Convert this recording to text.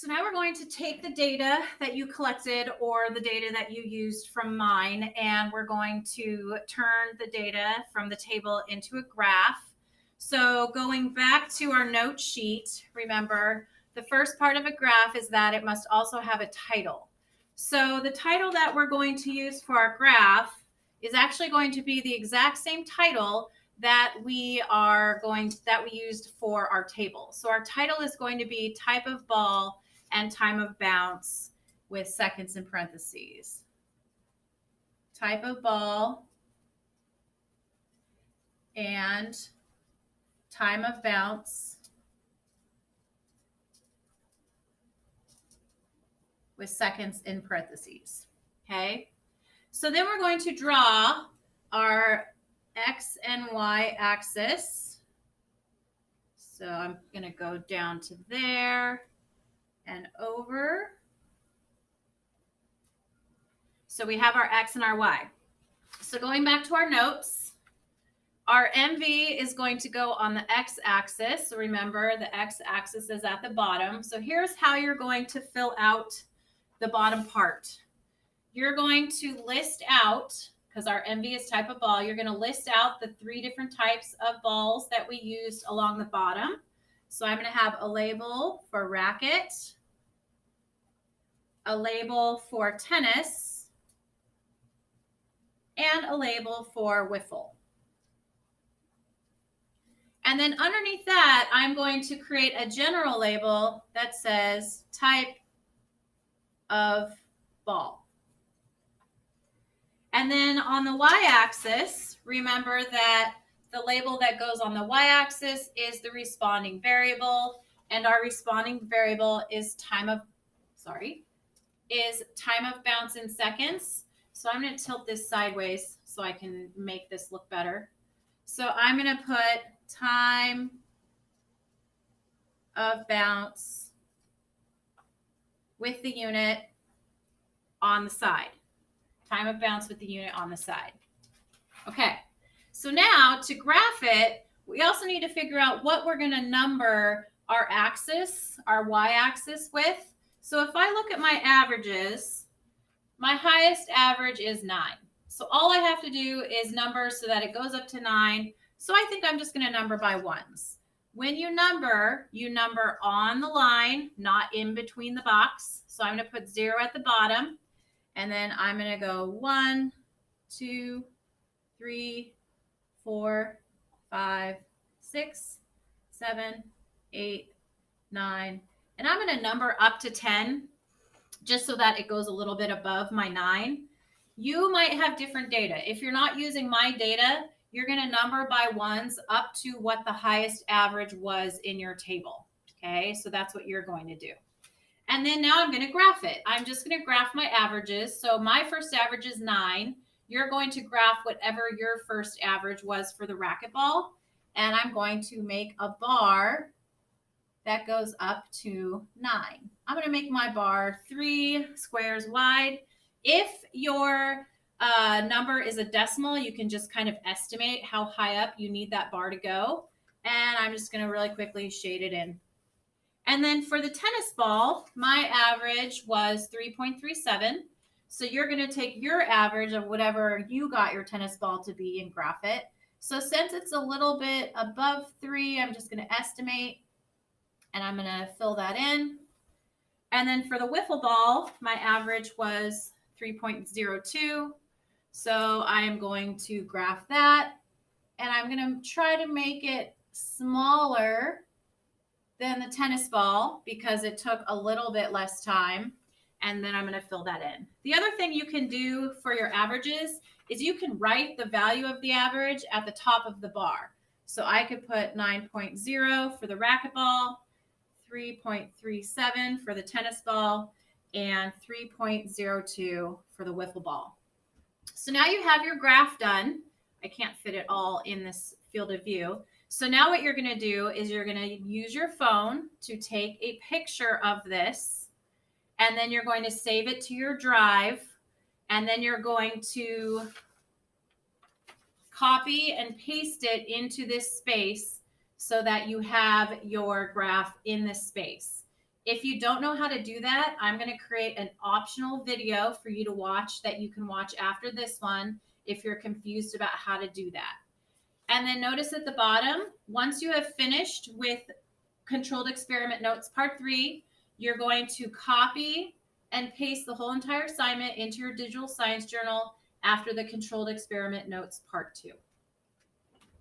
So now we're going to take the data that you collected or the data that you used from mine, and we're going to turn the data from the table into a graph. So going back to our note sheet, remember the first part of a graph is that it must also have a title. So the title that we're going to use for our graph is actually going to be the exact same title that we used for our table. So our title is going to be type of ball and time of bounce with seconds in parentheses. Type of ball and time of bounce with seconds in parentheses. Okay, so then we're going to draw our X and Y axis. So I'm going to go down to there and over. So we have our X and our Y. So going back to our notes, our MV is going to go on the X axis. So remember, the X axis is at the bottom. So here's how you're going to fill out the bottom part. You're going to list out, because our MV is type of ball, you're going to list out the 3 different types of balls that we used along the bottom. So I'm going to have a label for racket, a label for tennis, and a label for wiffle. And then underneath that, I'm going to create a general label that says type of ball. And then on the y-axis, remember that the label that goes on the y-axis is the responding variable, and our responding variable is time of bounce in seconds. So I'm going to tilt this sideways so I can make this look better. So I'm going to put time of bounce with the unit on the side. Time of bounce with the unit on the side. Okay, so now to graph it, we also need to figure out what we're going to number our axis, our y-axis with. So if I look at my averages, my highest average is 9. So all I have to do is number so that it goes up to 9. So I think I'm just going to number by ones. When you number on the line, not in between the box. So I'm going to put 0 at the bottom. And then I'm going to go 1, 2, 3, 4, 5, 6, 7, 8, 9. And I'm going to number up to 10 just so that it goes a little bit above my 9. You might have different data. If you're not using my data, you're going to number by ones up to what the highest average was in your table. Okay, so that's what you're going to do. And then now I'm going to graph it. I'm just going to graph my averages. So my first average is 9. You're going to graph whatever your first average was for the racquetball. And I'm going to make a bar that goes up to 9. I'm going to make my bar 3 squares wide. If your number is a decimal, you can just kind of estimate how high up you need that bar to go. And I'm just going to really quickly shade it in. And then for the tennis ball, my average was 3.37. So you're going to take your average of whatever you got your tennis ball to be and graph it. So since it's a little bit above 3, I'm just going to estimate, and I'm going to fill that in. And then for the wiffle ball, my average was 3.02. So I'm going to graph that, and I'm going to try to make it smaller than the tennis ball because it took a little bit less time. And then I'm going to fill that in. The other thing you can do for your averages is you can write the value of the average at the top of the bar. So I could put 9.0 for the racquetball, 3.37 for the tennis ball, and 3.02 for the wiffle ball. So now you have your graph done. I can't fit it all in this field of view. So now what you're going to do is you're going to use your phone to take a picture of this, and then you're going to save it to your drive, and then you're going to copy and paste it into this space so that you have your graph in this space. If you don't know how to do that, I'm going to create an optional video for you to watch that you can watch after this one if you're confused about how to do that. And then notice at the bottom, once you have finished with Controlled Experiment Notes Part 3, you're going to copy and paste the whole entire assignment into your digital science journal after the Controlled Experiment Notes Part 2.